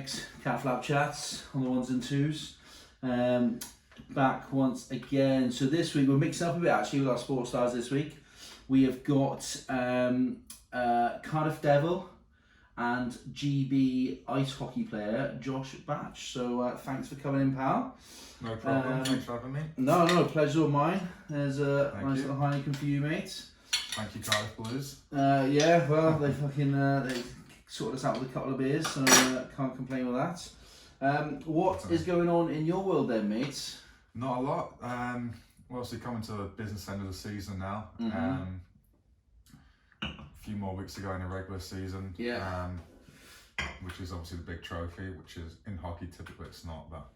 Mix, Catflap chats on the ones and twos. Back once again. So this week we're mixing up a bit actually with our sports stars this week. We have got Cardiff Devil and GB ice hockey player Josh Batch. So thanks for coming in, pal. No problem, thanks for having me. No, pleasure of mine. There's a nice little Heineken for you, mate. Thank you, Cardiff Blues. Yeah, well, they fucking they sorted us out with a couple of beers, so can't complain with that. What is going on in your world then, mate? Not a lot. We're obviously coming to the business end of the season now. A few more weeks to go in the regular season. Yeah. Which is obviously the big trophy, which is in hockey typically it's not, but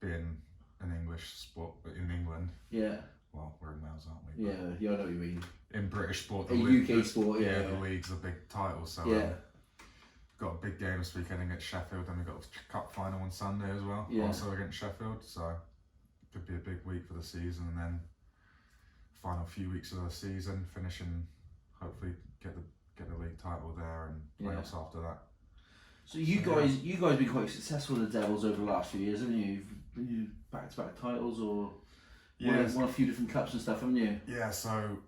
being an English sport, but in England. Yeah. Well, we're in Wales, aren't we? Yeah, I know what you mean. In British sport, UK sport, yeah. The league's a big title, so yeah. Got a big game this weekend against Sheffield, and we've got a cup final on Sunday as well, also against Sheffield, so could be a big week for the season, and then final few weeks of the season, finishing, hopefully get the league title there and playoffs after that. So you guys have been quite successful with the Devils over the last few years, haven't you? You've back-to-back titles or won a few different cups and stuff, haven't you? Yeah, so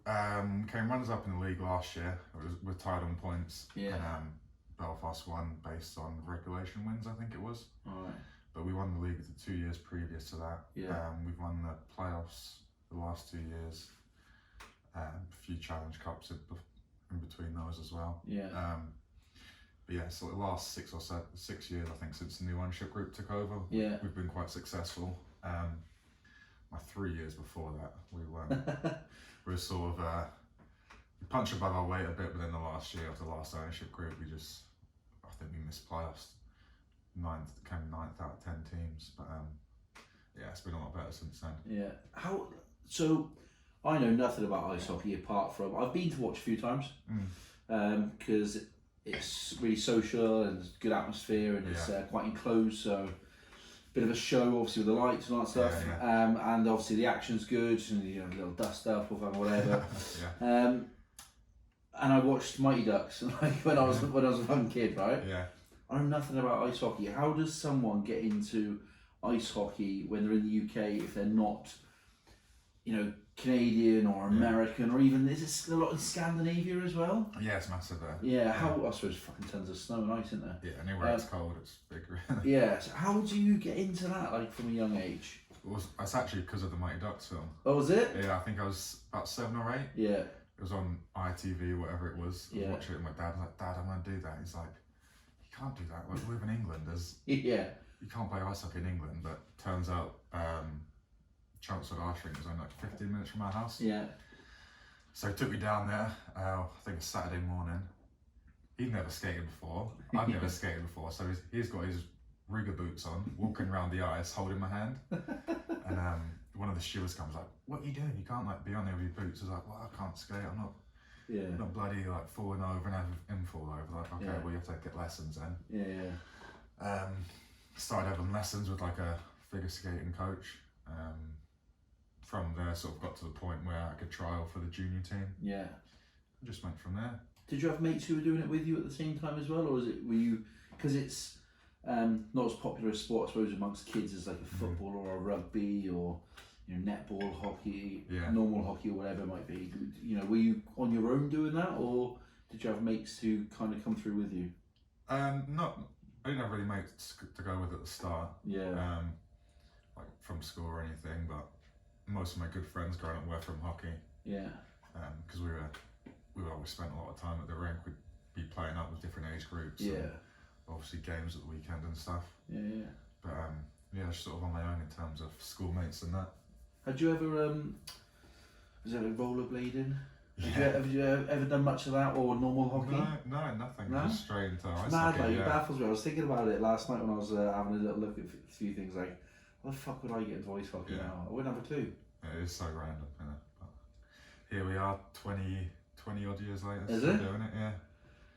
came runners-up in the league last year. We're tied on points. Yeah. And Belfast won based on regulation wins, I think it was. Alright. But we won the league the 2 years previous to that. Yeah. We've won the playoffs the last 2 years. A few challenge cups in between those as well. Yeah. But yeah, so the last 6 years, I think, since the new ownership group took over, we've been quite successful. My 3 years before that, we were sort of we punched above our weight a bit, but then the last year of the last ownership group, I think we missed playoffs. Came ninth out of 10 teams, but yeah, it's been a lot better since then. Yeah. So I know nothing about ice hockey apart from I've been to watch a few times because it's really social and it's good atmosphere and it's quite enclosed, so bit of a show obviously with the lights and all that stuff. And obviously the action's good and a little dust up or whatever. And I watched Mighty Ducks like when I was a young kid, right? Yeah. I know nothing about ice hockey. How does someone get into ice hockey when they're in the UK if they're not, Canadian or American or even is it a lot in Scandinavia as well? Yeah, it's massive there. Yeah, I suppose fucking tons of snow and ice, isn't there? Yeah, anywhere it's cold, it's big. Yeah, so how do you get into that like from a young age? Well, it's actually because of the Mighty Ducks film. Oh, was it? Yeah, I think I was about 7 or 8. Yeah. It was on ITV, whatever it was. I was watching it with my dad. I was like, Dad, I want to do that. He's like, you can't do that. Like, we live in England. You can't play ice hockey in England. But turns out Chelmsford Ice Rink was only like 15 minutes from our house. Yeah. So he took me down there, I think a Saturday morning. He'd never skated before. I'd never skated before. So he's got his rigger boots on, walking around the ice, holding my hand. And one of the stewards comes like, what are you doing? You can't be on there with your boots. I was like, well, I can't skate. I'm not bloody like falling over and having him fall over. Like, okay, well, you have to get lessons then. Yeah. Started having lessons with like a figure skating coach. From there, sort of got to the point where I could trial for the junior team. Yeah. Just went from there. Did you have mates who were doing it with you at the same time as well, or were you? Because it's not as popular a sport, I suppose, amongst kids as like a football or a rugby or netball, hockey, normal hockey or whatever it might be. Were you on your own doing that, or did you have mates who kind of come through with you? I didn't have really mates to go with at the start. Yeah. Like from school or anything, but most of my good friends growing up were from hockey. Yeah. Because we always spent a lot of time at the rink. We'd be playing up with different age groups. Yeah. Obviously games at the weekend and stuff. Yeah. But just sort of on my own in terms of schoolmates and that. Had you ever was there like rollerblading? Have you ever done much of that or normal hockey? No, nothing. No? Just straight into ice mad, hockey. It baffles me. I was thinking about it last night when I was having a little look at a few things like, how the fuck would I get into ice hockey now? I wouldn't have a clue. It is so random, isn't it? But here we are, 20 odd years later, is still it? Doing it, yeah.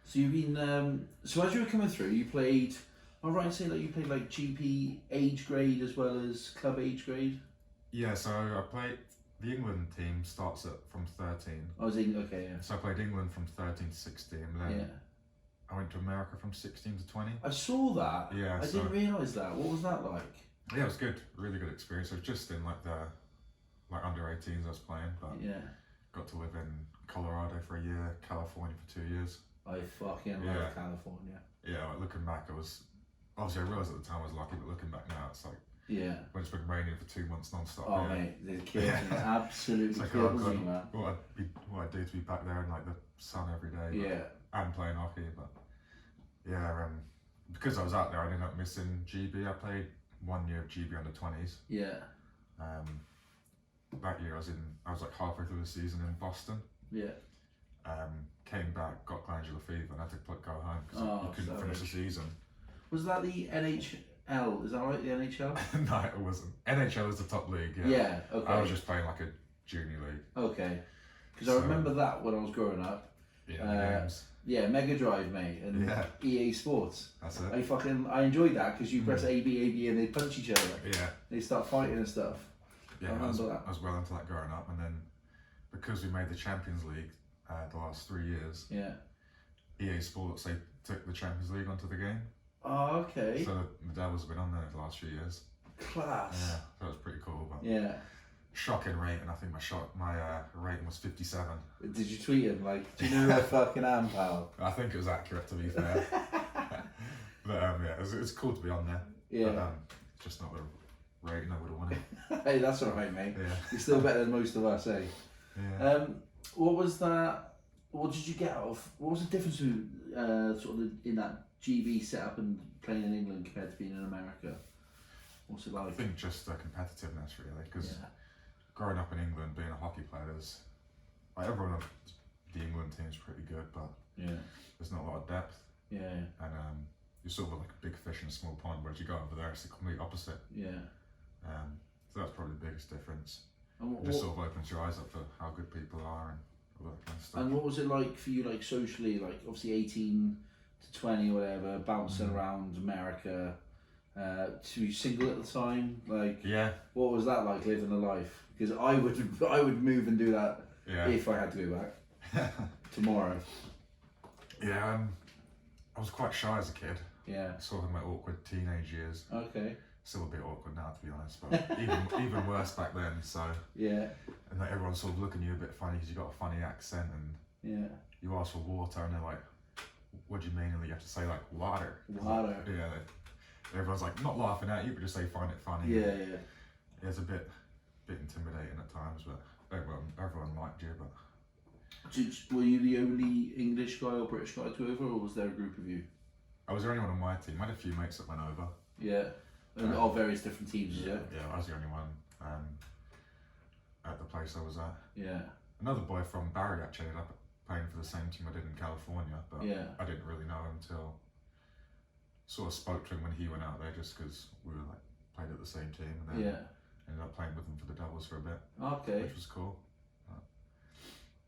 So you've been, so as you were coming through, you played, am I right in saying that you played like GP age grade as well as club age grade? Yeah, so I played, the England team starts from 13. I was in, okay, yeah. So I played England from 13 to 16, and then I went to America from 16 to 20. I saw that. Yeah, I didn't realise that. What was that like? Yeah, it was good. Really good experience. I was just in like the under 18s I was playing, but got to live in Colorado for a year, California for 2 years. I fucking love California. Yeah, like looking back, I realised at the time I was lucky, but looking back now, it's like when it's been raining for 2 months non-stop. Oh mate, it kills me. Absolutely like, kills me, man. What I'd do to be back there in like the sun every day. And playing hockey, but because I was out there, I ended up missing GB. I played 1 year of GB under 20s. Yeah. That year I was like halfway through the season in Boston. Yeah. Came back, got glandular fever, and had to go home because you couldn't finish the season. Was that the NHL? Is that right? The NHL? No, it wasn't. NHL is the top league. Yeah. Yeah. Okay. I was just playing like a junior league. Okay. Because I remember that when I was growing up. Yeah. Games. Yeah, Mega Drive, mate, and EA Sports. That's it. I enjoyed that because you press AB, and they punch each other. Yeah. They start fighting and stuff. Yeah, I was well into that growing up, and then because we made the Champions League the last 3 years. Yeah. EA Sports, they took the Champions League onto the game. Oh, okay. So the Devils have been on there the last few years. Class. Yeah, that was pretty cool. But shocking rating. I think my rating was 57. Did you tweet him like, do you know who I fucking am, pal? I think it was accurate, to be fair. But it's cool to be on there. Yeah. But, just not the rating I would have wanted. Hey, that's all right, mate. Yeah. You're still better than most of us, eh? Yeah. What was that? What did you get out of? What was the difference between sort of in that GB setup and playing in England compared to being in America? What's it like? I think just the competitiveness, really, because growing up in England, being a hockey player, everyone on the England team is pretty good, but there's not a lot of depth. Yeah. And you're sort of like a big fish in a small pond, whereas you go over there, it's the complete opposite. Yeah. So that's probably the biggest difference. And it just sort of opens your eyes up for how good people are and all that kind of stuff. And what was it like for you, like socially, like obviously 18 to 20 or whatever, bouncing around America, to be single at the time, like what was that like living the life? Because I would move and do that if I had to go back tomorrow. Yeah, I was quite shy as a kid. Yeah. Sort of in my awkward teenage years. Okay. Still a bit awkward now, to be honest, but even worse back then. So and like everyone's sort of looking at you a bit funny because you got a funny accent, and you ask for water, and they're like, "What do you mean?" And you have to say like water. Water. Yeah. Everyone's like not laughing at you, but just they find it funny. Yeah. It's a bit intimidating at times, but everyone liked you. But were you the only English guy or British guy to over, or was there a group of you? I was the only one on my team. I had a few mates that went over. Yeah. And all various different teams, yeah, I was the only one at the place I was at. Yeah. Another boy from Barry actually ended up playing for the same team I did in California, but I didn't really know him until sort of spoke to him when he went out there, just because we were like played at the same team, and then ended up playing with him for the Devils for a bit. Okay. Which was cool.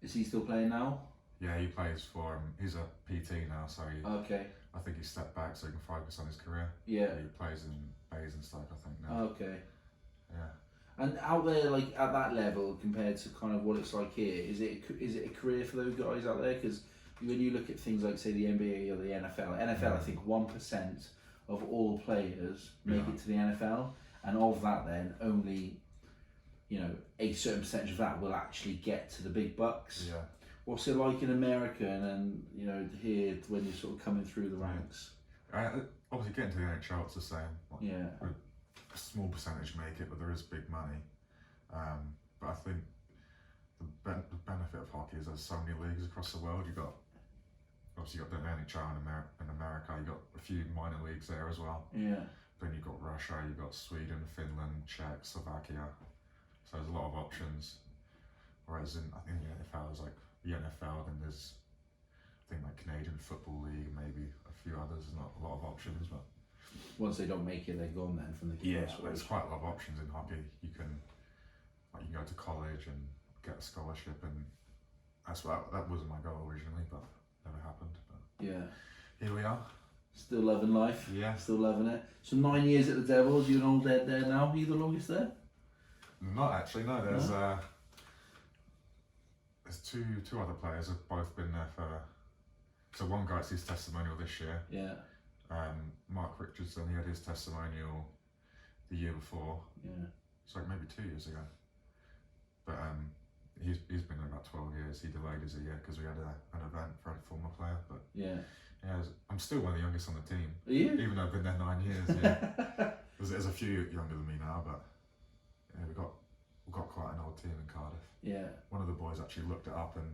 Is he still playing now? Yeah, he plays for he's a PT now, so I think he stepped back so he can focus on his career. Yeah. He plays in Bays and stuff, I think now. Okay. Yeah. And out there, like at that level, compared to kind of what it's like here, is it a career for those guys out there? Because when you look at things like say the NBA or the NFL, I think 1% of all players make it to the NFL, and of that, then only a certain percentage of that will actually get to the big bucks. Yeah. What's it like in America and then here when you're sort of coming through the ranks? Obviously, getting to the NHL, it's the same. Like, a small percentage make it, but there is big money. But I think the benefit of hockey is there's so many leagues across the world. You've got the NHL in America. You've got a few minor leagues there as well. Yeah. Then you've got Russia. You've got Sweden, Finland, Czech, Slovakia. So there's a lot of options. Whereas I think the NFL is like the NFL, then there's like Canadian Football League, maybe a few others. Not a lot of options, but once they don't make it, they're gone then from the game. Yeah, there's quite a lot of options in hockey. You can go to college and get a scholarship, and that wasn't my goal originally, but never happened. But here we are. Still loving life. Yeah. Still loving it. So 9 years at the Devils. You're an old dead there now. Are you the longest there? Not actually. No. There's two other players who've both been there for So one guy, it's his testimonial this year. Yeah. Mark Richardson, he had his testimonial the year before. Yeah. It's like maybe 2 years ago. But he's been there about 12 years. He delayed his a year because we had an event for a former player. But yeah, I'm still one of the youngest on the team. Are you? Even though I've been there 9 years. Yeah. There's a few younger than me now, but yeah, we've got quite an old team in Cardiff. Yeah. One of the boys actually looked it up and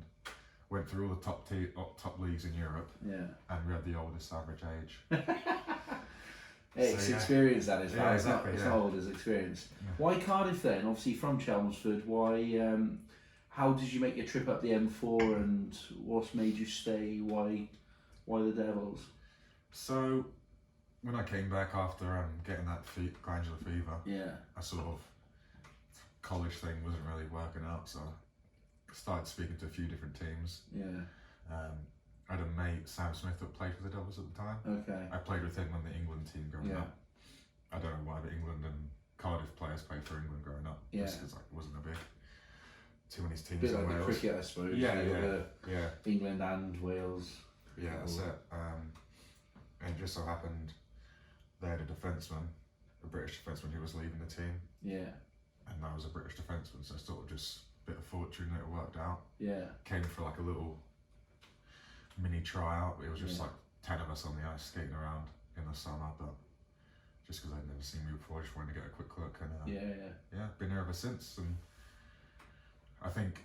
went through all the top leagues in Europe. Yeah. And we had the oldest average age. It's experience, that is. Yeah, exactly, it's not old, it's experience. Yeah. Why Cardiff then? Obviously from Chelmsford. Why? How did you make your trip up the M4, and what's made you stay? Why the Devils? So when I came back after getting that glandular fever, yeah, I sort of college thing wasn't really working out, so I started speaking to a few different teams. Yeah. I had a mate, Sam Smith, that played for the Devils at the time. Okay. I played with him on the England team growing up. I don't know why, but England and Cardiff players played for England growing up. Yeah. Just because it wasn't too many teams. A bit in like Wales. the cricket, I suppose. Yeah. England and Wales. Yeah, that's it. And it just so happened they had a defenseman, a British defenseman who was leaving the team. Yeah. And I was a British defenseman, so sort of just a bit of fortune that it worked out. Yeah. Came for like a little mini tryout. It was just like 10 of us on the ice skating around in the summer, but just because I'd never seen me before, I just wanted to get a quick look. And been here ever since. And I think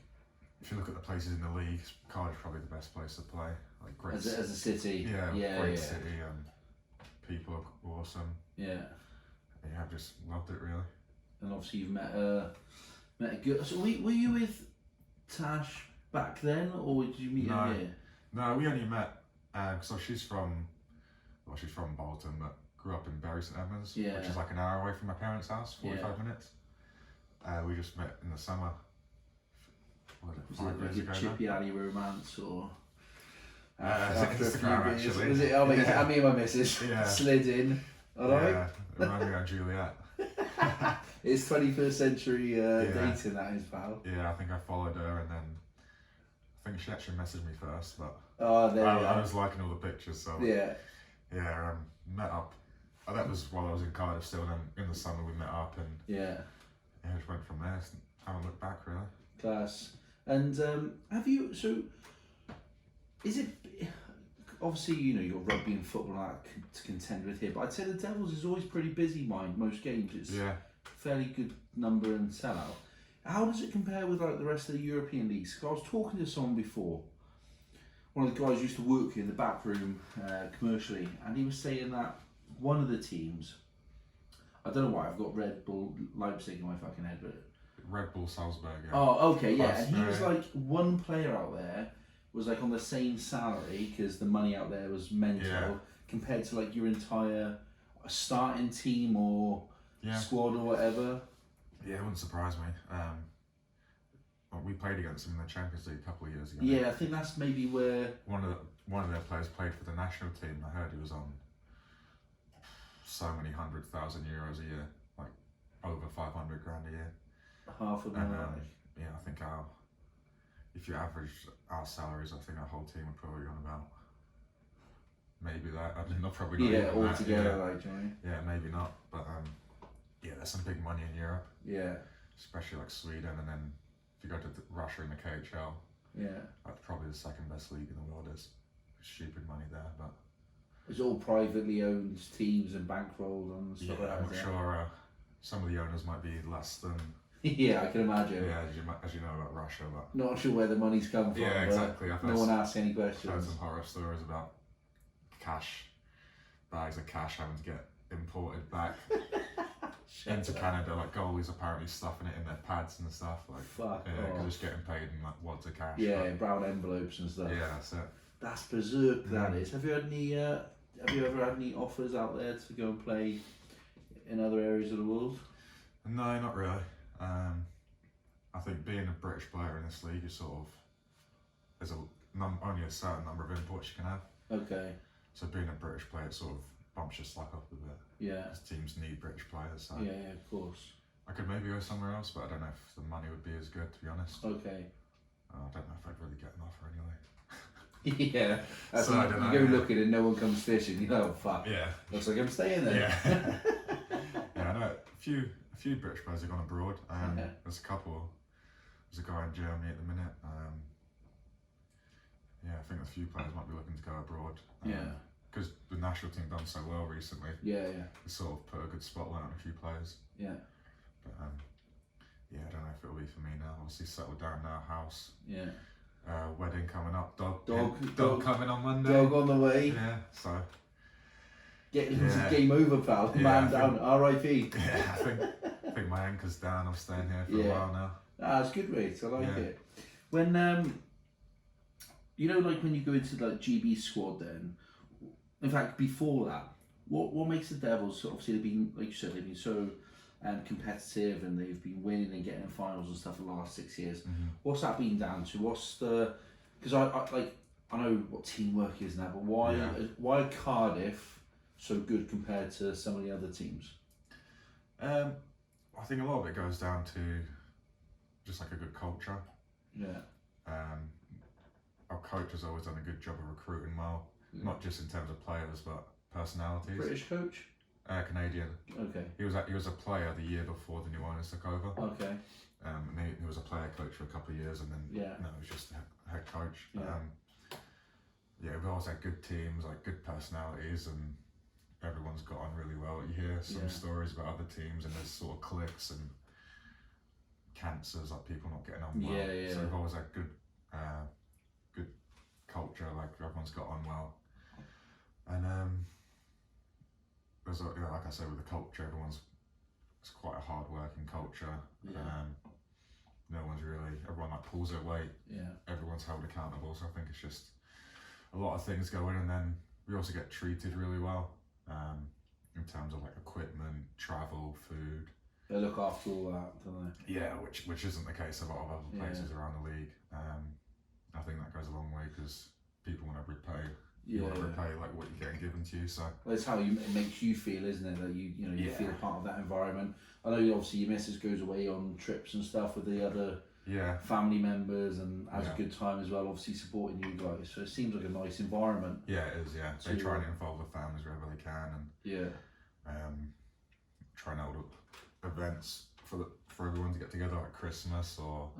if you look at the places in the league, Cardiff's probably the best place to play. Like great as a city. Great city, and people are awesome. Yeah. I've just loved it really. And obviously you've met a good. So were you with Tash back then, or did you meet her here? No, we only met so she's from Bolton, but grew up in Bury St Edmunds, which is like an hour away from my parents' house, 45 minutes. We just met in the summer. Was it like a chippy alley romance, or Instagram actually? Was it? I mean, my missus slid in. It reminded me of Juliet. It's 21st century dating, that is, pal. Yeah, I think I followed her, and then I think she actually messaged me first, but I was liking all the pictures, so met up. That was while I was in Cardiff still, and then in the summer we met up, and just went from there. Haven't looked back really. Class. And have you? So, is it? Obviously, you got rugby and football and that to contend with here, but I'd say the Devils is always pretty busy. Most games, it's fairly good number and sellout. How does it compare with like the rest of the European leagues? Because I was talking to someone before. One of the guys used to work here in the back room commercially, and he was saying that one of the teams, I don't know why, I've got Red Bull Leipzig in my fucking head, but Red Bull Salzburg. Yeah. Oh, okay, yeah. And he was like, one player out there was like on the same salary because the money out there was mental compared to like your entire starting team or squad or whatever. Yeah, it wouldn't surprise me. We played against them in the Champions League a couple of years ago. Yeah, I think that's maybe where one of their players played for the national team. I heard he was on so many 100,000 euros a year, like over 500 grand a year. Half of them. I think if you average our salaries, I think our whole team would probably on about maybe that. I mean, not probably not all that, together, like Johnny. Yeah, maybe not, but there's some big money in Europe. Yeah. Especially like Sweden, and then if you go to Russia in the KHL, that's probably the second best league in the world. Is stupid money there, but it's all privately owned teams and bankrolled and stuff like that. I'm not sure. Some of the owners might be less than. Yeah, I can imagine. Yeah, as you know about Russia, but not sure where the money's come from. Yeah, exactly. No one asks any questions. I've heard some horror stories about bags of cash having to get imported back into Canada. Like goalies apparently stuffing it in their pads and stuff. Like, fuck. Because just getting paid in like wads of cash. Yeah, in brown envelopes and stuff. Yeah, that's it. That's berserk. That is. Have you had any? Have you ever had any offers out there to go and play in other areas of the world? No, not really. I think being a British player in this league is sort of there's only a certain number of imports you can have. Okay. So being a British player, it sort of bumps your slack up a bit. Yeah. Because teams need British players. So yeah, of course. I could maybe go somewhere else, but I don't know if the money would be as good, to be honest. Okay. I don't know if I'd really get an offer anyway. Yeah. So I don't know. You go looking and no one comes fishing. You know, fuck. Yeah. Looks like I'm staying there. Yeah. Yeah, I know a few British players have gone abroad. There's a couple. There's a guy in Germany at the minute. Yeah, I think a few players might be looking to go abroad. Because the national team done so well recently. Yeah. It's sort of put a good spotlight on a few players. Yeah. But yeah, I don't know if it'll be for me now. Obviously settled down now, house. Yeah. Wedding coming up, dog coming on Monday. Dog on the way. Yeah, so. This is game over, pal. Yeah, Man down, R.I.P. Yeah, I think my anchor's down. I'm staying here for a while now. It's good, mate. I like it. When you know, like when you go into like GB squad, then, in fact, before that, what makes the Devils? Obviously, they've been, like you said, they've been so competitive, and they've been winning and getting in finals and stuff for the last 6 years. Mm-hmm. What's that been down to? What's the? Because I know what teamwork is now, but why Cardiff so good compared to some of the other teams? I think a lot of it goes down to just like a good culture. Yeah. Our coach has always done a good job of recruiting well, not just in terms of players but personalities. British coach? Canadian. Okay. He was a player the year before the new owners took over. Okay. And he was a player coach for a couple of years, and then he was just a head coach. We've always had good teams, like good personalities, and everyone's got on really well. You hear some stories about other teams, and there's sort of cliques and cancers, like people not getting on well. So we've always had good culture, like everyone's got on well. And there's like I said, with the culture, it's quite a hard working culture. Everyone like pulls their weight. Everyone's held accountable, so I think it's just a lot of things go in, and then we also get treated really well in terms of like equipment, travel, food. They look after all that, don't they? Yeah, which isn't the case a lot of other places around the league. I think that goes a long way because people want to repay. You want to repay like what you're getting given to you. So that's how it makes you feel, isn't it? That you feel part of that environment. I know obviously your missus goes away on trips and stuff with the other family members and has a good time as well. Obviously supporting you guys, so it seems like a nice environment. Yeah, it is. Yeah, they try and involve the families wherever they can, and try and hold up events for everyone to get together, like Christmas or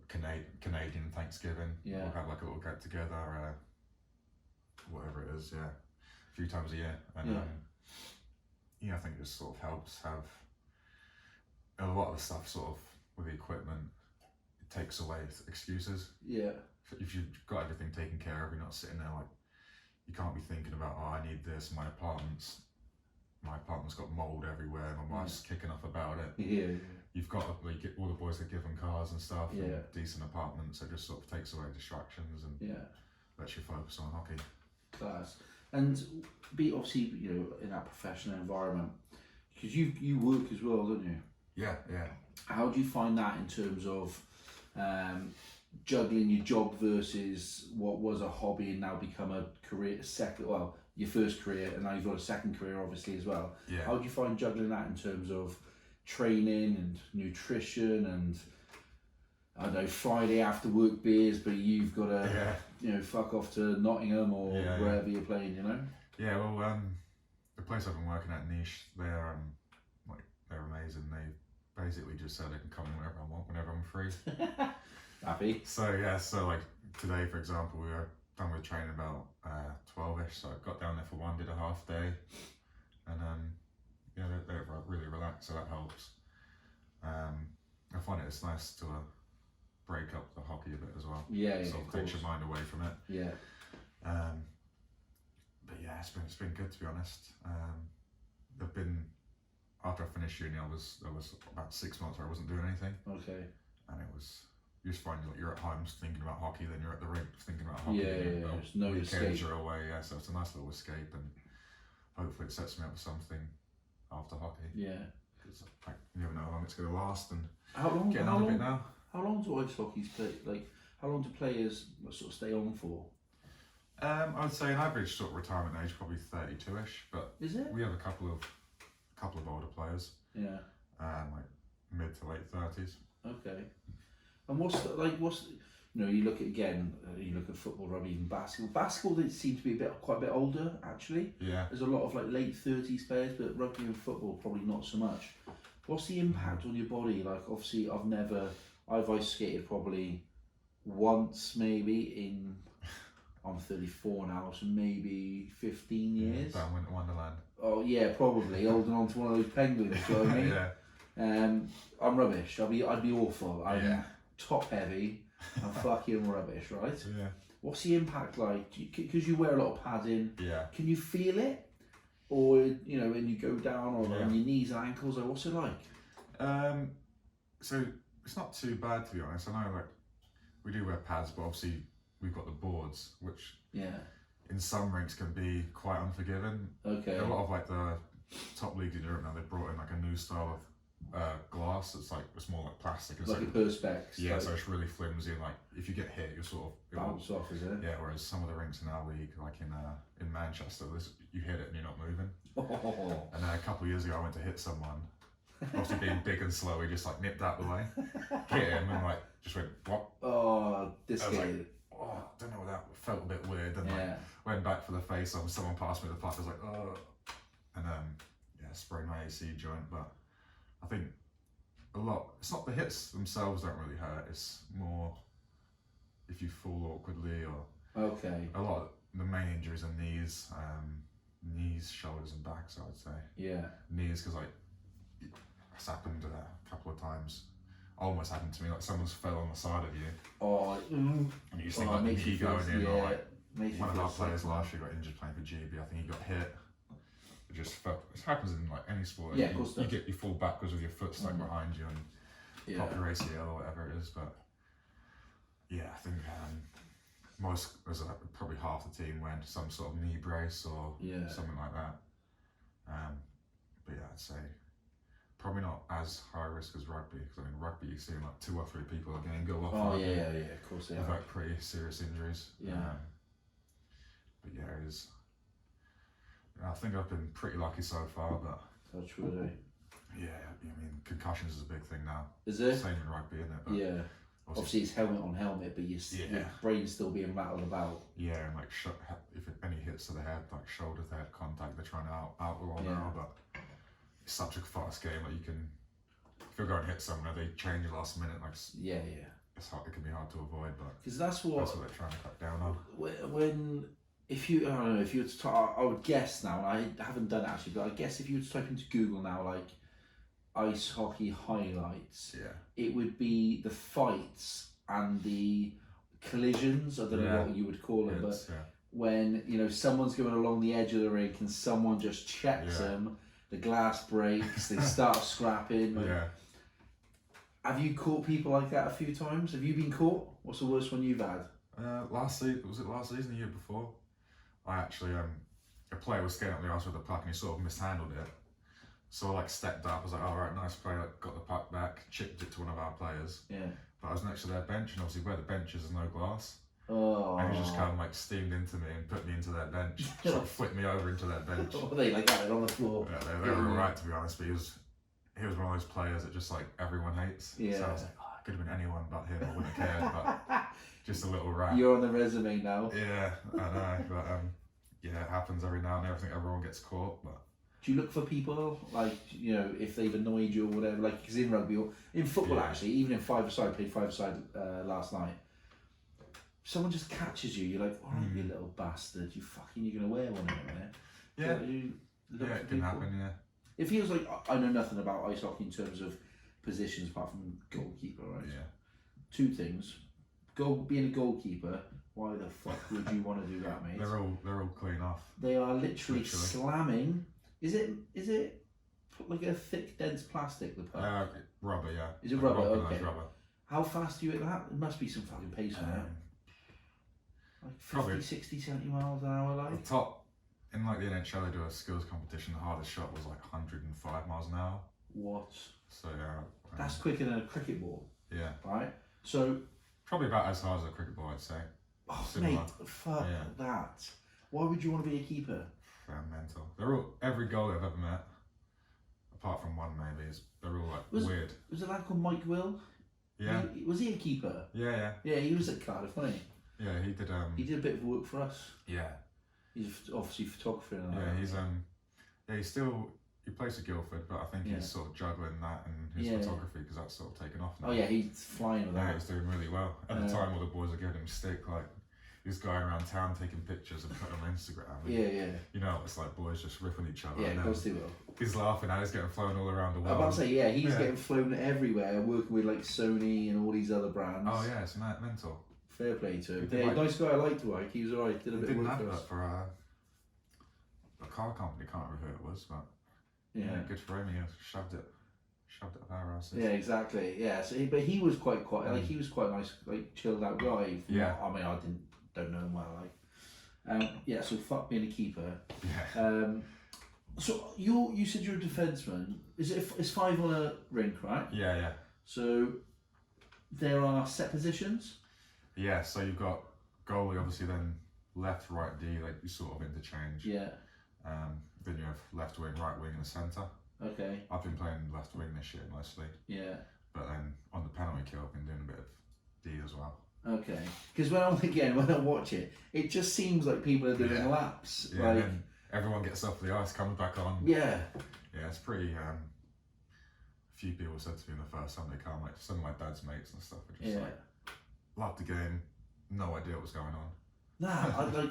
Canadian Thanksgiving. We'll have like a little get together. Whatever it is, a few times a year, and I think it just sort of helps have a lot of the stuff sort of with the equipment. It takes away excuses. Yeah. If you've got everything taken care of, you're not sitting there like you can't be thinking about I need this. My apartment's got mold everywhere. My wife's kicking off about it. Yeah. You've got all the boys get given cars and stuff. And decent apartments. So it just sort of takes away distractions and lets you focus on hockey. Class. And be obviously, in that professional environment, because you work as well, don't you? Yeah. How do you find that in terms of juggling your job versus what was a hobby and now become a career, your first career, and now you've got a second career obviously as well. Yeah. How do you find juggling that in terms of training and nutrition and I don't know, Friday after work beers, but you've got to, fuck off to Nottingham or wherever you're playing, Yeah, well, the place I've been working at, Niche, they're amazing. They basically just said they can come in whenever I want, whenever I'm free. Happy. So like today, for example, we were done with training about 12ish, so I got down there for one, did a half day, and they're really relaxed, so that helps. I find it's nice to break up the hockey a bit as well. Sort of takes your mind away from it. Yeah. But yeah, it's been good to be honest. After I finished uni, there was about 6 months where I wasn't doing anything. Okay. And you just find like you're at home thinking about hockey, then you're at the rink thinking about hockey. There's no escape. You're away, so it's a nice little escape, and hopefully it sets me up with something after hockey. Yeah. Because you never know how long it's going to last, and getting on a bit now. How long do ice hockey's play? Like, how long do players sort of stay on for? I would say an average sort of retirement age probably 32ish, but is it? We have a couple of older players. Yeah. Like mid to late 30s. Okay. And what's you know, you look at football, rugby, even basketball. Basketball, they seem to be quite a bit older, actually. Yeah. There's a lot of like late 30s players, but rugby and football probably not so much. What's the impact on your body? Like, obviously, I've ice skated probably once, maybe I'm 34 now, so maybe 15 years. Down Winter Wonderland. Oh yeah, probably holding on to one of those penguins. Do you know what I mean? Yeah. I'm rubbish. I'd be awful. I'm top heavy. I'm fucking rubbish, right? Yeah. What's the impact like? Because you wear a lot of padding. Yeah. Can you feel it, or you know, when you go down on your knees and ankles? Like, what's it like? So it's not too bad, to be honest. I know, like, we do wear pads, but obviously we've got the boards, which in some rinks can be quite unforgiving. Okay. A lot of like the top leagues in Europe now, they've brought in like a new style of glass. It's more like plastic. It's like a perspex. Yeah, so it's really flimsy, and like if you get hit, you're sort of bounce off, is it? Yeah. Whereas some of the rinks in our league, like in Manchester, you hit it and you're not moving. Oh. And then a couple of years ago, I went to hit someone. Obviously being big and slow, he just like nipped out the way, hit him, and like just went what? Oh, dislocated. I don't know, that felt a bit weird. And like went back for the face off, and someone passed me the puck. I was like, oh, and sprained my AC joint. But I think it's not the hits themselves don't really hurt. It's more if you fall awkwardly or a lot of the main injuries are knees, shoulders, and backs. I would say. Yeah. Knees, because like. It's happened a couple of times. Almost happened to me, like someone's fell on the side of you. And you just think like the knee going in, or like one of our players last year got injured playing for GB. I think he got hit. It just felt. It happens in like any sport. Yeah, of course. You fall backwards with your foot stuck behind you and pop your ACL or whatever it is. But yeah, I think probably half the team went some sort of knee brace or something like that. But yeah, I'd say. Probably not as high risk as rugby, because I mean rugby you're seeing like 2 or 3 people a game go off. Oh yeah, of course they with like pretty serious injuries. Yeah. But yeah, it is. I think I've been pretty lucky so far, but. Touch wood, eh? Yeah, I mean concussions is a big thing now. Is it? Same in rugby, isn't it? But yeah. Obviously it's helmet on helmet, but your brain's still being rattled about. Yeah, and like if any hits to the head, like shoulder to head contact, they're trying to outlaw now, but. It's such a fast game, like you can, if you're going to hit someone, they change last minute, like it's hard, it can be hard to avoid, but because that's what they're trying to cut down on. If you were to I would guess now, and I haven't done it actually, but I guess if you were to type into Google now, like ice hockey highlights, it would be the fights and the collisions. I don't know what you would call them, but when someone's going along the edge of the rink and someone just checks them. The glass breaks, they start scrapping. Have you caught people like that a few times? Have you been caught? What's the worst one you've had? Last season, the year before? I actually, a player was skating up the ice with the puck and he sort of mishandled it. So I like stepped up, I was like, all right, nice play, like, got the puck back, chipped it to one of our players. Yeah. But I was next to their bench, and obviously where the bench is, there's no glass. Oh. And he just kind of like steamed into me and put me into their bench. Sort of flipped me over into their bench. What were they like that on the floor? Yeah, they were alright, to be honest, but he was one of those players that just like everyone hates. Yeah. So I was like, it could have been anyone but him, I wouldn't have cared, but just a little rat. You're on the resume now. Yeah, I know, but it happens every now and then. I think everyone gets caught, but. Do you look for people, like, if they've annoyed you or whatever, like, because in rugby or in football actually, even in five-a-side, played five-a-side last night, someone just catches you, you're like, oh, you little bastard, you're going to wear one in a minute. Yeah. So you look it can happen, yeah. It feels like I know nothing about ice hockey in terms of positions apart from goalkeeper, right? Yeah. 2 things. Being a goalkeeper, why the fuck would you want to do that, mate? They're all clean off. They are literally slamming. Is it like a thick, dense plastic, the puck? Rubber, yeah. Is it rubber? Okay. Rubber. How fast do you hit that? There must be some fucking pace on it. Like 50, probably 60, 70 miles an hour, like? The top, in like the NHL, they do a skills competition, the hardest shot was like 105 miles an hour. What? So that's quicker than a cricket ball. Yeah. Right? So... Probably about as hard as a cricket ball, I'd say. Oh, similar. Mate, fuck that. Why would you want to be a keeper? Mental. Every goalie I've ever met, apart from one maybe, they're all like weird. Was a lad called Mike Will? Yeah. Was he a keeper? Yeah. Yeah, he was at Cardiff, wasn't he? Yeah, he did. He did a bit of work for us. Yeah. He's obviously a photographer. And he's still. He plays for Guildford, but I think he's sort of juggling that and his photography because that's sort of taken off now. Oh yeah, he's flying with that. Yeah, he's doing really well. At the time, all the boys were giving him stick, like he was going around town taking pictures and putting them on Instagram. And, you know, it's like boys just ripping each other. Yeah, of course they will. He's laughing now. He's getting flown all around the world. I'm about to say, he's getting flown everywhere, working with like Sony and all these other brands. Oh yeah, it's mental. Fair play to him. Yeah, nice guy. I liked Wyke. He was alright. Did a bit of work for us. For a car company. Can't remember who it was, but. Yeah, good for him. He shoved it up our asses. Yeah, exactly. Yeah, so but he was quite like he was quite nice, like chilled out guy. Yeah. I mean, I don't know him well, like. Yeah, so fuck being a keeper. Yeah. So you said you're a defenseman. It's 5 on a rink, right? Yeah. So there are set positions. Yeah. So you've got goalie, obviously, then left, right, D, like you sort of interchange. Yeah. Then you have left wing, right wing, and a centre. Okay. I've been playing left wing this year mostly. Yeah. But then on the penalty kill, I've been doing a bit of D as well. Okay. Because when I watch it, it just seems like people are doing laps. Yeah. Like, and then everyone gets off the ice, comes back on. Yeah. Yeah, it's pretty. A few people said to me in the first time they come, like some of my dad's mates and stuff, are just like, loved the game, no idea what was going on. Nah,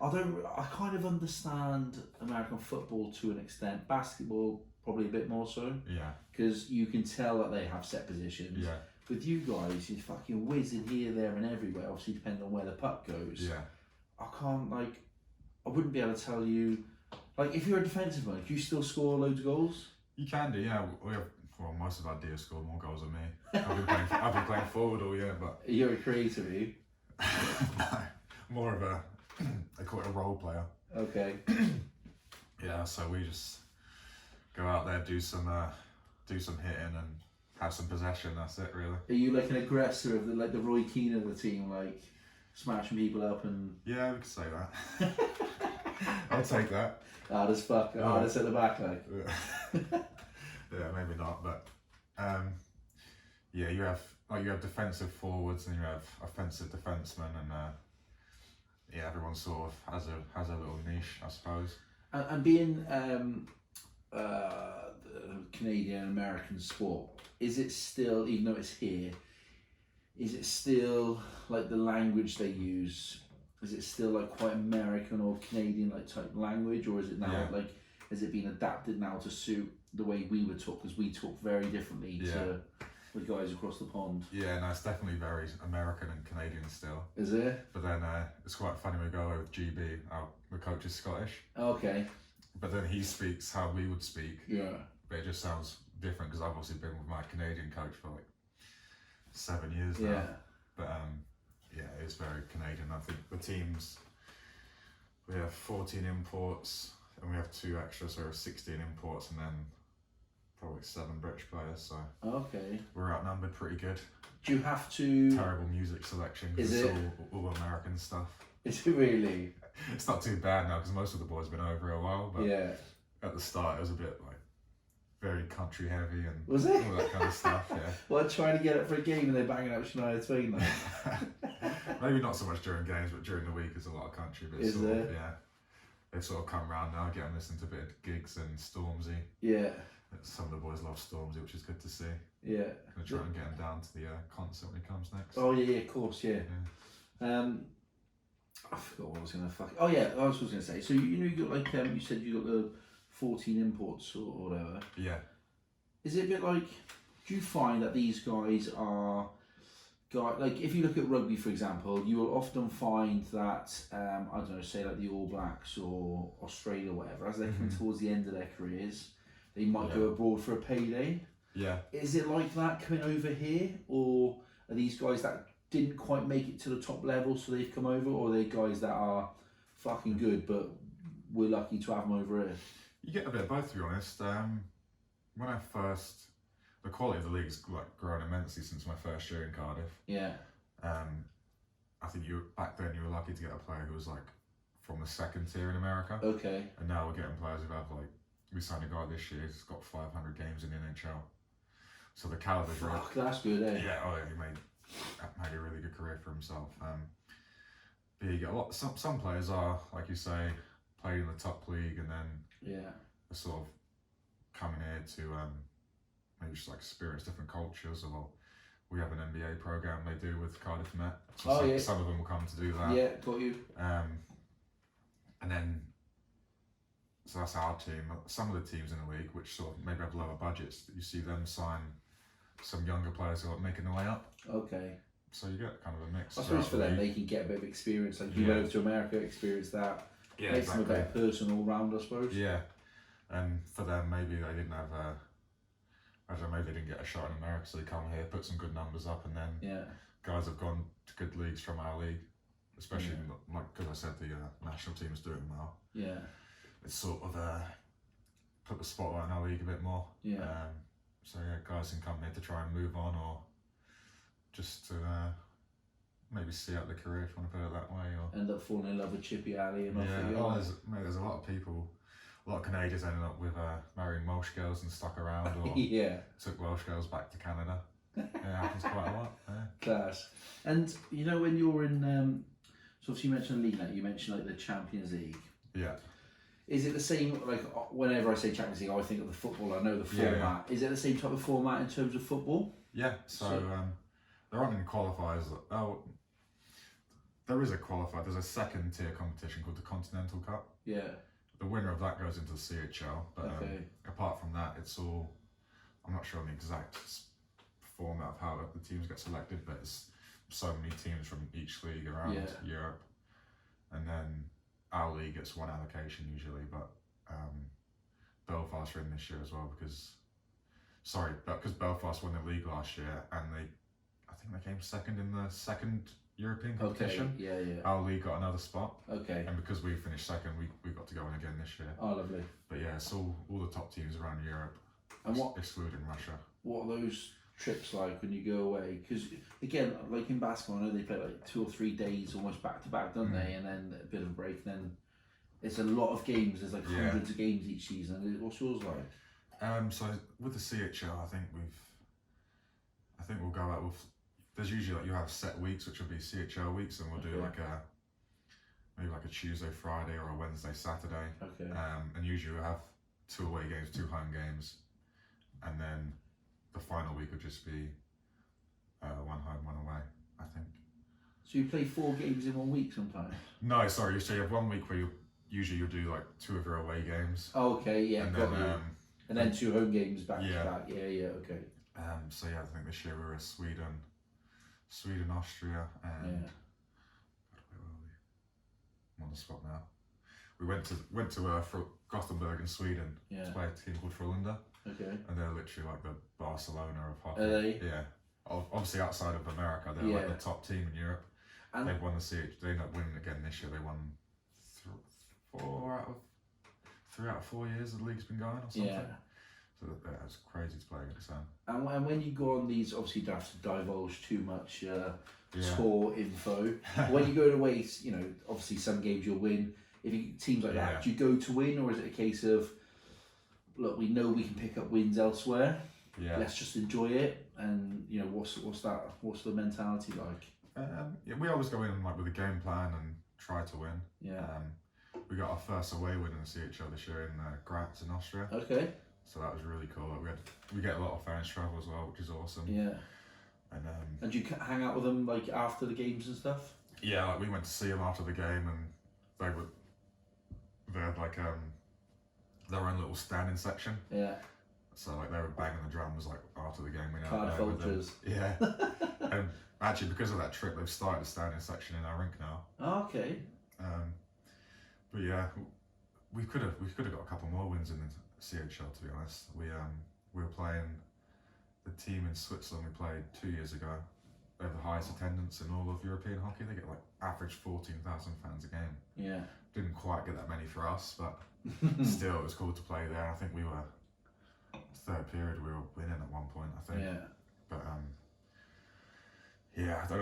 I kind of understand American football to an extent. Basketball, probably a bit more so. Yeah. Because you can tell that they have set positions. Yeah. With you guys, you're fucking whizzing here, there, and everywhere. Obviously, depending on where the puck goes. Yeah. I wouldn't be able to tell you. Like, if you're a defensive man, do you still score loads of goals? You can do, yeah. Most of our D have scored more goals than me. I've been playing forward all year, but you're a creator, are you? More of a. They call it a role player. Okay. Yeah, so we just go out there, do some hitting, and have some possession. That's it, really. Are you like an aggressor of the Roy Keane of the team, like smashing people up and? Yeah, we could say that. I'll take that. Hard as fuck. Hardest at the back, like. Yeah, maybe not, but yeah, you have defensive forwards and you have offensive defensemen and. Yeah, everyone sort of has a little niche, I suppose. And being Canadian American sport, is it still, even though it's here, is it still like the language they use? Is it still like quite American or Canadian like type language, or is it now like has it been adapted now to suit the way we would talk? Because we talk very differently to the guys across the pond. Yeah, no, it's definitely very American and Canadian still. Is it? But then it's quite funny we go with GB, the coach is Scottish. Okay. But then he speaks how we would speak. Yeah. But it just sounds different because I've obviously been with my Canadian coach for like 7 years now. Yeah. But yeah, it's very Canadian. I think the teams, we have 14 imports and we have 2 extra, so we have 16 imports and then probably 7 British players, so okay, we're outnumbered pretty good. Do you have to? Terrible music selection. Is it's it all American stuff? Is it really? It's not too bad now because most of the boys have been over a while, but at the start it was a bit like very country heavy and was it? All that kind of stuff. Yeah. Well, trying to get it for a game and they're banging out Shania Twain. Maybe not so much during games, but during the week there's a lot of country. But is there? Yeah, they've sort of come round now, getting listening to a bit of Gigs and Stormzy. Yeah. Some of the boys love Stormzy, which is good to see. Yeah. Gonna try and get him down to the concert when he comes next. Oh yeah, of course, yeah. I forgot what I was gonna Oh yeah, I was gonna say. So you got like you said you got the 14 imports or whatever. Yeah. Is it a bit like? Do you find that these guys are? Like if you look at rugby, for example, you will often find that I don't know, say like the All Blacks or Australia, or whatever, as they're coming towards the end of their careers, they might go abroad for a payday. Yeah. Is it like that coming over here, or are these guys that didn't quite make it to the top level, so they've come over, or are they guys that are fucking good, but we're lucky to have them over here? You get a bit of both, to be honest. When I first, the quality of the league's like grown immensely since my first year in Cardiff. Yeah. I think back then you were lucky to get a player who was like from the second tier in America. Okay. And now we're getting players who have like, we signed a guy this year who's got 500 games in the NHL. So the caliber's right. Fuck, that's good, eh? Yeah, he made a really good career for himself. But you get a lot. Some players are, like you say, played in the top league and then are sort of coming here to maybe just like experience different cultures. Or we have an NBA program they do with Cardiff Met. So some of them will come to do that. Yeah, got you. And then, so that's our team. Some of the teams in the league, which sort of maybe have lower budgets, you see them sign some younger players who are making their way up. Okay. So you get kind of a mix. I suppose for them, they can get a bit of experience. Like you went over to America, experience that. Yeah, makes them a better person all round, I suppose. Yeah. And for them, maybe they didn't have I don't know, maybe they didn't get a shot in America, so they come here, put some good numbers up, and then guys have gone to good leagues from our league, especially like because I said the national team's doing well. Yeah. It's sort of put the spotlight on our league a bit more. Yeah. So guys can come here to try and move on, or just to maybe see out the career, if you want to put it that way, or end up falling in love with Chippy Alley and there's a lot of people. A lot of Canadians ended up with marrying Welsh girls and stuck around, or took Welsh girls back to Canada. It happens quite a lot. Yeah. Class. And you know, when you're in, so obviously you mentioned the league now, you mentioned like the Champions League. Yeah. Is it the same, like whenever I say Champions League, I think of the football, I know the format. Yeah. Is it the same type of format in terms of football? Yeah, so there aren't any qualifiers. Oh, there is a qualifier. There's a second tier competition called the Continental Cup. Yeah. The winner of that goes into the CHL, but apart from that, it's all, I'm not sure on the exact format of how the teams get selected, but it's so many teams from each league around Europe, and then our league gets one allocation usually, but Belfast are in this year as well because Belfast won the league last year, and I think they came second in the second European competition. Our league got another spot. And because we finished second, we got to go in again this year. Oh, lovely. But yeah, it's all the top teams around Europe, and excluding Russia. What are those trips like when you go away? Because again, like in basketball, I know they play like 2 or 3 days almost back to back, don't they? And then a bit of a break. And then it's a lot of games. There's like hundreds of games each season. What's yours like? So with the CHL, I think we'll go out with. There's usually like you have set weeks, which will be CHL weeks, and we'll do like maybe like a Tuesday, Friday, or a Wednesday, Saturday. And usually we'll have 2 away games, 2 home games, and then the final week will just be 1 home, 1 away, I think. So you play 4 games in 1 week sometimes? No, sorry. So you have 1 week where you'll do like 2 of your away games. Okay, yeah, and then 2 home games back to back. Yeah, okay. So I think this year we were Sweden, Austria, and where were we? I'm on the spot now. We went to Gothenburg in Sweden to play a team called Frölunda. And they're literally like the Barcelona of hockey. Are they? Yeah. Obviously outside of America, they're like the top team in Europe. And they've won the CH. They ended up winning again this year. They won 3 out of 4 years the league's been going or something. Yeah. So that's crazy to play against them. And when you go on these, obviously you don't have to divulge too much score info. When you go away, you know, obviously some games you'll win. If it seems like that, do you go to win, or is it a case of, look, we know we can pick up wins elsewhere. Let's just enjoy it, and you know, what's the mentality like? We always go in like with a game plan and try to win. We got our first away win in the CHL this year in Graz in Austria. So that was really cool. We get a lot of fans travel as well, which is awesome. And you hang out with them like after the games and stuff? Yeah, like we went to see them after the game, and they had like their own little standing section. So like they were banging the drums like after the game. Cardiff Ultras. Yeah. And actually, because of that trip, they've started a standing section in our rink now. Oh, okay. But yeah, we could have got a couple more wins in the CHL, to be honest. We were playing the team in Switzerland we played 2 years ago. They have the highest attendance in all of European hockey. They get like average 14,000 fans a game. Didn't quite get that many for us, but still it was cool to play there. I think we were third period, we were winning at one point, I think. But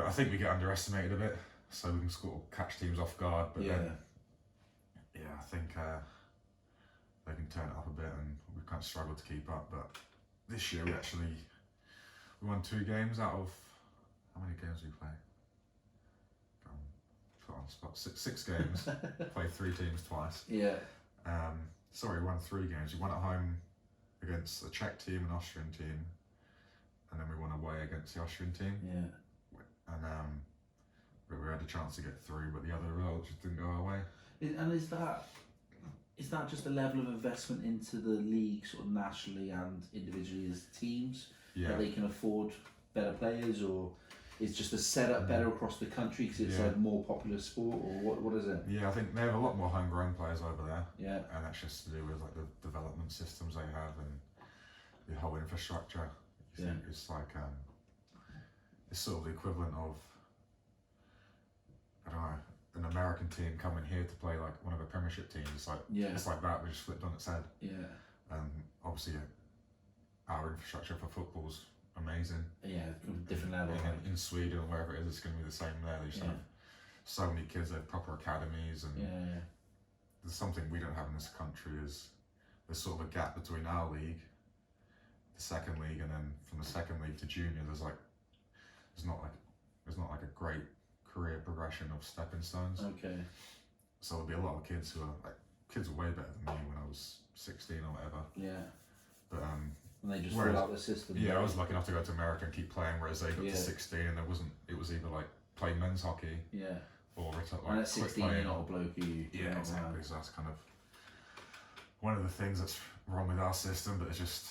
I think we get underestimated a bit, so we can sort of catch teams off guard. But then, I think they can turn it up a bit, and we kind of struggled to keep up. But this year we actually We won 2 games out of, how many games did we play? Put on the spot. 6 games. Played 3 teams twice. Yeah. We won 3 games. We won at home against a Czech team, an Austrian team, and then we won away against the Austrian team. Yeah. And we had a chance to get through, but the other result just didn't go our way. And is that just a level of investment into the league, sort of nationally and individually as teams, that they can afford better players, or is just the setup better across the country because it's a more popular sport, or what is it? Yeah, I think they have a lot more homegrown players over there. Yeah. And that's just to do with like the development systems they have and the whole infrastructure. It's like it's sort of the equivalent of, I don't know, an American team coming here to play like one of the Premiership teams. It's like that, but just flipped on its head. Yeah. Obviously, our infrastructure for football's amazing. Yeah, different level. In Sweden or wherever it is, it's going to be the same there. They just have so many kids. They have proper academies, and there's something we don't have in this country. Is there's sort of a gap between our league, the second league, and then from the second league to junior, there's not like a great career progression of stepping stones. Okay. So there'll be a lot of kids who are kids were way better than me when I was 16 or whatever. Yeah. But and they just fill out the system. Yeah, I was lucky enough to go to America and keep playing, whereas they got to 16 and it was either like play men's hockey. Yeah. Or and at 16 you're not a bloke, are you? Yeah, exactly. So that's kind of one of the things that's wrong with our system, but it's just,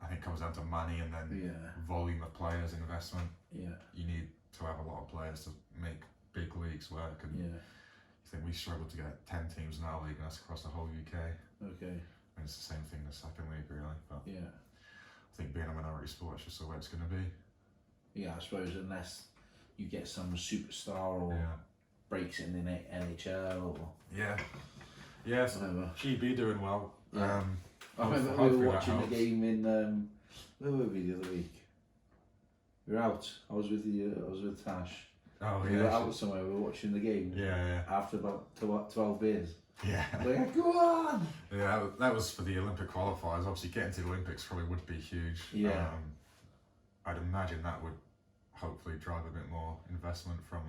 I think it comes down to money and then volume of players, investment. Yeah. You need to have a lot of players to make big leagues work, and I think we struggle to get 10 teams in our league, and that's across the whole UK. Okay. And it's the same thing in the second league, really. But yeah, I think being a minority sport is just the way it's going to be. Yeah, I suppose unless you get some superstar or breaks in the NHL or yes, GB doing well. Yeah. I remember we were watching the game in where were we the other week? We were out. I was with you. I was with Tash. Oh we were out somewhere. We were watching the game. Yeah. After about 12 beers. Yeah. Like, go on. Yeah, that was for the Olympic qualifiers. Obviously, getting to the Olympics probably would be huge. Yeah. I'd imagine that would hopefully drive a bit more investment from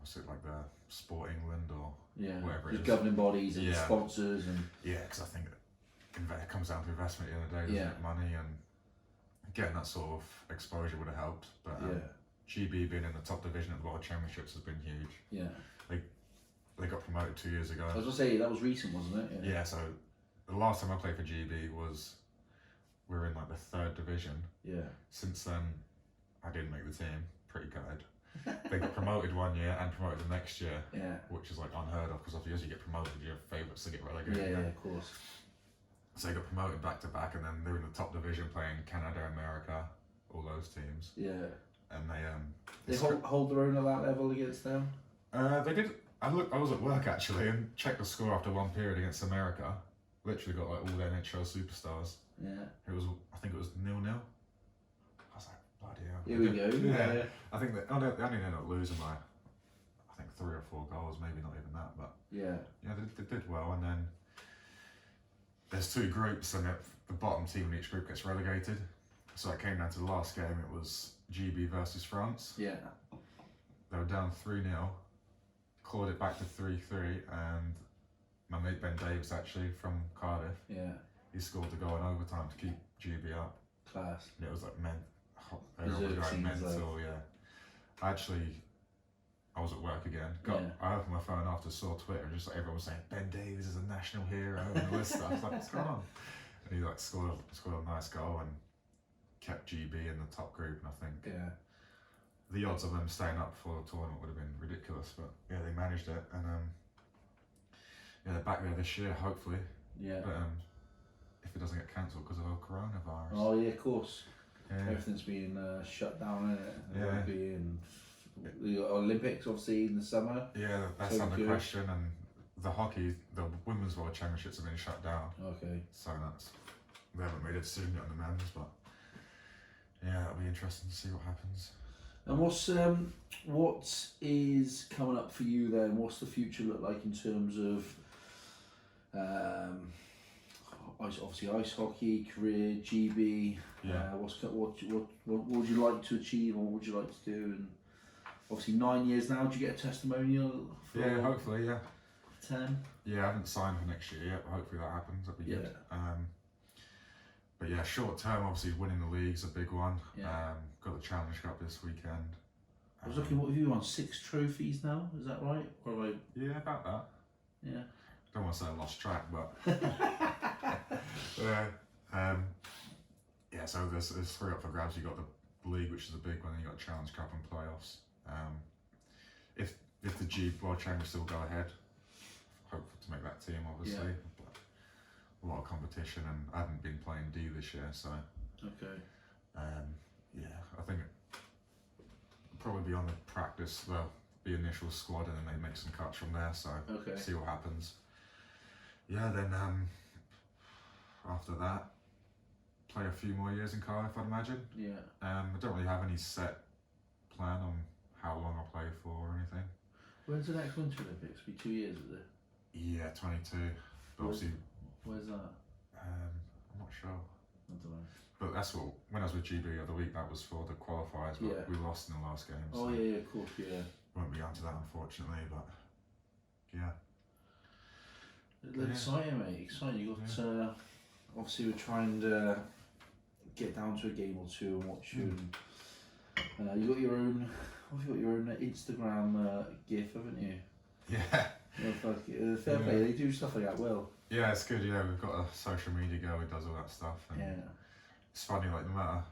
was it like the Sport England or whatever it is. The governing bodies and sponsors and because I think it comes down to investment at the end of the day, money, and getting that sort of exposure would have helped. But GB being in the top division at the World Championships has been huge. Yeah. They got promoted 2 years ago. I was going to say, that was recent, wasn't it? Yeah, so the last time I played for GB was, we were in like the 3rd division. Yeah. Since then, I didn't make the team. Pretty gutted. They got promoted 1 year and promoted the next year. Yeah. Which is like unheard of, because obviously as you get promoted, you're favourites to get relegated. Yeah, of course. So they got promoted back to back, and then they were in the top division playing Canada, America, all those teams. Yeah. And they hold their own at that level against them? They did. I was at work actually and checked the score after 1 period against America. Literally got like all the NHL superstars. Yeah. I think it was 0-0. I was like, bloody hell. Here we go. Yeah. I think they only ended up losing by, I think 3 or 4 goals, maybe not even that, but yeah, they did well. And then there's 2 groups, and the bottom team in each group gets relegated. So it came down to the last game. It was GB versus France. Yeah. They were down 3-0. Clawed it back to 3-3, and my mate Ben Davis, actually from Cardiff, he scored to go in overtime to keep GB up. Class. And it was like mental. Yeah. I was at work again. I opened my phone after, saw Twitter, and just like everyone was saying Ben Davis is a national hero and all this stuff. I was like, what's going on? And he like scored a nice goal and kept GB in the top group. And I think the odds of them staying up for the tournament would have been ridiculous, but yeah, they managed it, and they're back there this year, hopefully. Yeah. But if it doesn't get cancelled because of the coronavirus. Oh yeah, of course. Yeah. Everything's been shut down, isn't it? Rugby and the Olympics, obviously, in the summer. Yeah, that's under question, and the hockey, the Women's World Championships have been shut down. Okay. So they haven't made a decision yet on the men's, but yeah, it'll be interesting to see what happens. And what is coming up for you then? What's the future look like in terms of obviously ice hockey, career, GB. Yeah. What would you like to achieve, or what would you like to do? And obviously 9 years now. Do you get a testimonial? For Yeah, hopefully, yeah. 10. Yeah, I haven't signed for next year yet, but hopefully that happens. That'd be good. But yeah, short term, obviously winning the league's a big one. Yeah. Got the Challenge Cup this weekend. I was looking. What have you won? 6 trophies now? Is that right? Or like? Yeah, about that. Yeah. Don't want to say I lost track, but yeah. So there's 3 up for grabs. You got the league, which is a big one, and you got Challenge Cup and playoffs. If the G World Champions still go ahead, hope to make that team, obviously. Yeah. But a lot of competition, and I haven't been playing D this year, so Okay. yeah, I think I'll probably be on the practice, the initial squad, and then they make some cuts from there. So Okay. see what happens. Yeah, then after that, play a few more years in Cardiff, I'd imagine. Yeah. I don't really have any set plan on how long I'll play for or anything. When's the next Winter Olympics? Be 2 years, is it? Yeah, 22. But obviously, where's that? I'm not sure. I don't know. But that's what, when I was with GB the other week, that was for the qualifiers, but we lost in the last game. Oh, so yeah, of course, yeah. won't be onto that, unfortunately, but yeah. Exciting, mate. Exciting. You got obviously we're trying to get down to a game or two and watch you. And, you got your own. What have you got your own Instagram GIF, haven't you? Yeah. Fair play. They do stuff like that well. Yeah, it's good. Yeah, we've got a social media girl who does all that stuff. And it's funny, like no matter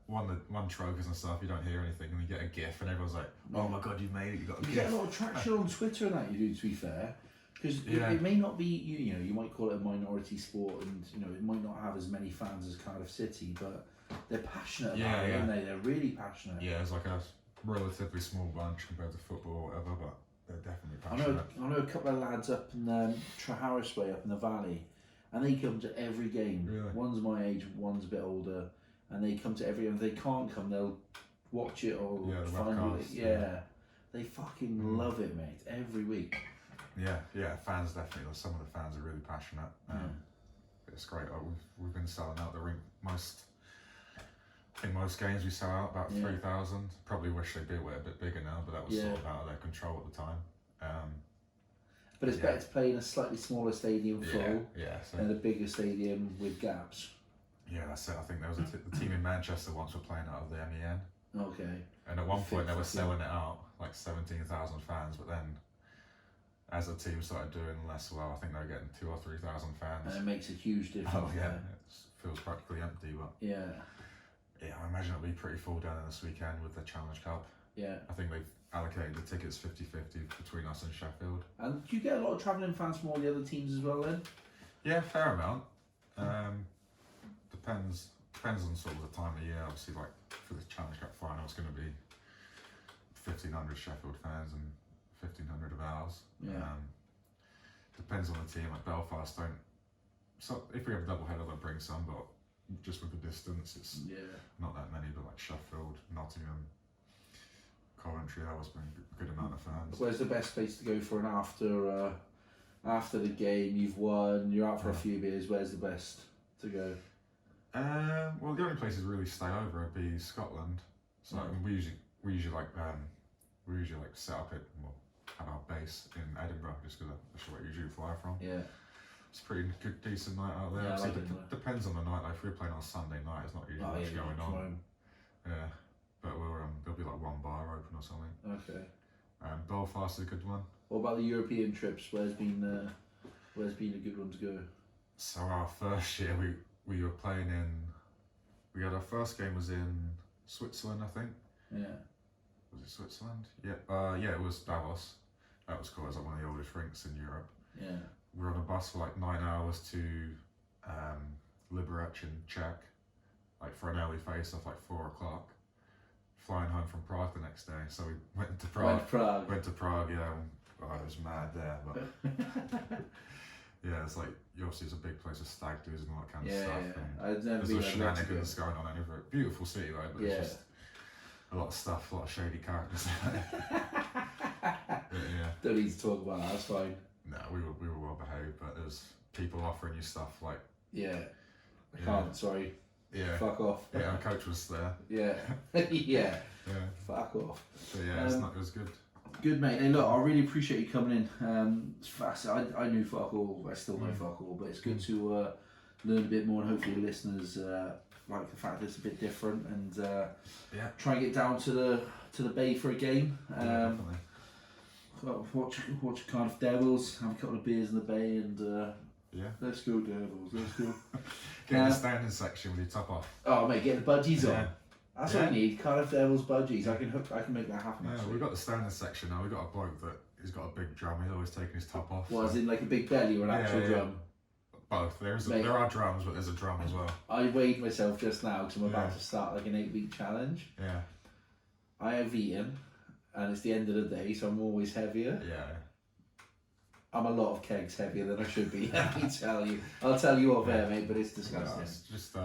one trophies and stuff, you don't hear anything, and you get a GIF, and everyone's like, "Oh my god, you made it! You got a GIF." You get a lot of traction on Twitter and that you do. To be fair. Because it may not be, you know, you might call it a minority sport, and you know it might not have as many fans as Cardiff City, but they're passionate about it, aren't they? They're really passionate. Yeah, it's like a relatively small bunch compared to football or whatever, but they're definitely passionate. I know a couple of lads up in Treharris way, up in the valley, and they come to every game. Really? One's my age, one's a bit older, and they come to every game. If they can't come, they'll watch it or find it. Yeah, they fucking love it, mate. Every week. Yeah, fans definitely. Some of the fans are really passionate. It's great. We've been selling out the rink in most games. We sell out about 3,000. Probably wish they were a bit bigger now, but that was sort of out of their control at the time. But it's better to play in a slightly smaller stadium full than a bigger stadium with gaps. Yeah, that's it. I think there was the team in Manchester once were playing out of the MEN. Okay. And at one point they were selling it out, like 17,000 fans, but then as the team started doing less well, I think they were getting 2,000 or 3,000 fans. And it makes a huge difference. Oh yeah, it feels practically empty, but yeah, I imagine it'll be pretty full down in this weekend with the Challenge Cup. Yeah. I think they've allocated the tickets 50-50 between us and Sheffield. And do you get a lot of travelling fans from all the other teams as well then? Yeah, fair amount. Depends on sort of the time of year. Obviously, like for the Challenge Cup final, it's going to be 1,500 Sheffield fans and 1,500 of ours. Yeah. Depends on the team. Like Belfast don't. So if we have a double header, they'll bring some, but just with the distance, it's not that many. But like Sheffield, Nottingham, Coventry, that was been a good amount of fans. Where's the best place to go for an after the game? You've won. You're out for a few beers. Where's the best to go? Well, the only places really stay over would be Scotland. So I mean, we usually like set up have our base in Edinburgh, just because that's where we usually fly from. Yeah. It's a pretty good, decent night out there. Yeah, depends on the night. Like if we're playing on Sunday night, it's not usually much going on. Yeah, but there'll be like one bar open or something. Okay. Belfast is a good one. What about the European trips? Where's been a good one to go? So our first year we were playing in. We had our first game was in Switzerland, I think. Yeah. Was it Switzerland? Yeah. It was Davos. That was cool. It was like one of the oldest rinks in Europe. Yeah. We were on a bus for like 9 hours to Liberec in Czech, like for an early face-off, like 4 o'clock. Flying home from Prague the next day. So we went to Prague. Went to Prague, yeah. It was mad there, but yeah, it's like obviously it's a big place of stag do's and all that kind of stuff. Yeah. I've never there's shenanigans going on over it. Beautiful city though, but it's just a lot of stuff, a lot of shady characters. Don't need to talk about that. That's fine. No, we were well behaved, but there's people offering you stuff like Yeah. I can't, sorry. Yeah. Fuck off. Yeah, our coach was there. Yeah. Yeah. Fuck off. So yeah, it was good. Good, mate. Hey, look, I really appreciate you coming in. It's fast. I knew fuck all. I still know fuck all, but it's good to learn a bit more, and hopefully the listeners like the fact that it's a bit different, and try and get down to the bay for a game. Watch Cardiff Devils, have a couple of beers in the bay, and let's go Devils. Let's go. Get in the standing section with your top off. Oh mate, get the budgies on. That's what we need. Cardiff Devils budgies. I can make that happen. Yeah, we've got the standing section now. We've got a bloke that he's got a big drum. He's always taking his top off. What, as in like a big belly or an actual drum? Both. There are drums, but there's a drum as well. I weighed myself just now because I'm about to start like an 8-week challenge. Yeah. I have eaten, and it's the end of the day, so I'm always heavier. Yeah. I'm a lot of kegs heavier than I should be. Let me tell you. I'll tell you off air, mate, but it's disgusting. No, it's just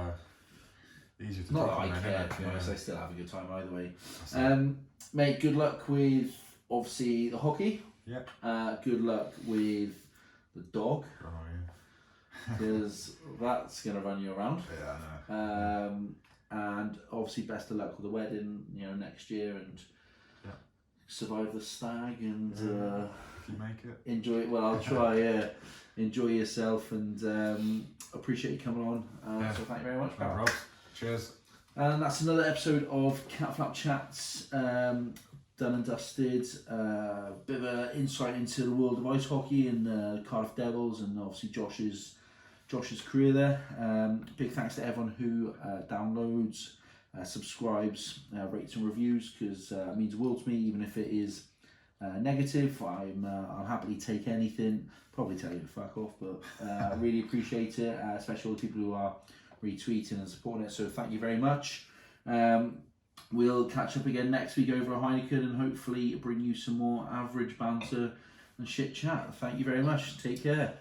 easier to not drop that I in, care, innit? to be honest. I still have a good time either way. Mate, good luck with obviously the hockey. Yeah. Good luck with the dog. Oh yeah. Because that's gonna run you around. Yeah, I know. And obviously best of luck with the wedding, next year, and survive the stag, and if you make it, enjoy it. Well, I'll try. Enjoy yourself, and appreciate you coming on. So thank you very much, pal. No problem. Cheers. And that's another episode of Catflap Chats, done and dusted. Bit of an insight into the world of ice hockey and Cardiff Devils, and obviously Josh's career there. Big thanks to everyone who downloads, subscribes, rates and reviews, because it means the world to me, even if it is negative. I'll happily take anything. Probably tell you to fuck off, but I really appreciate it, especially all the people who are retweeting and supporting it. So thank you very much. We'll catch up again next week over a Heineken, and hopefully bring you some more average banter and shit chat. Thank you very much. Take care.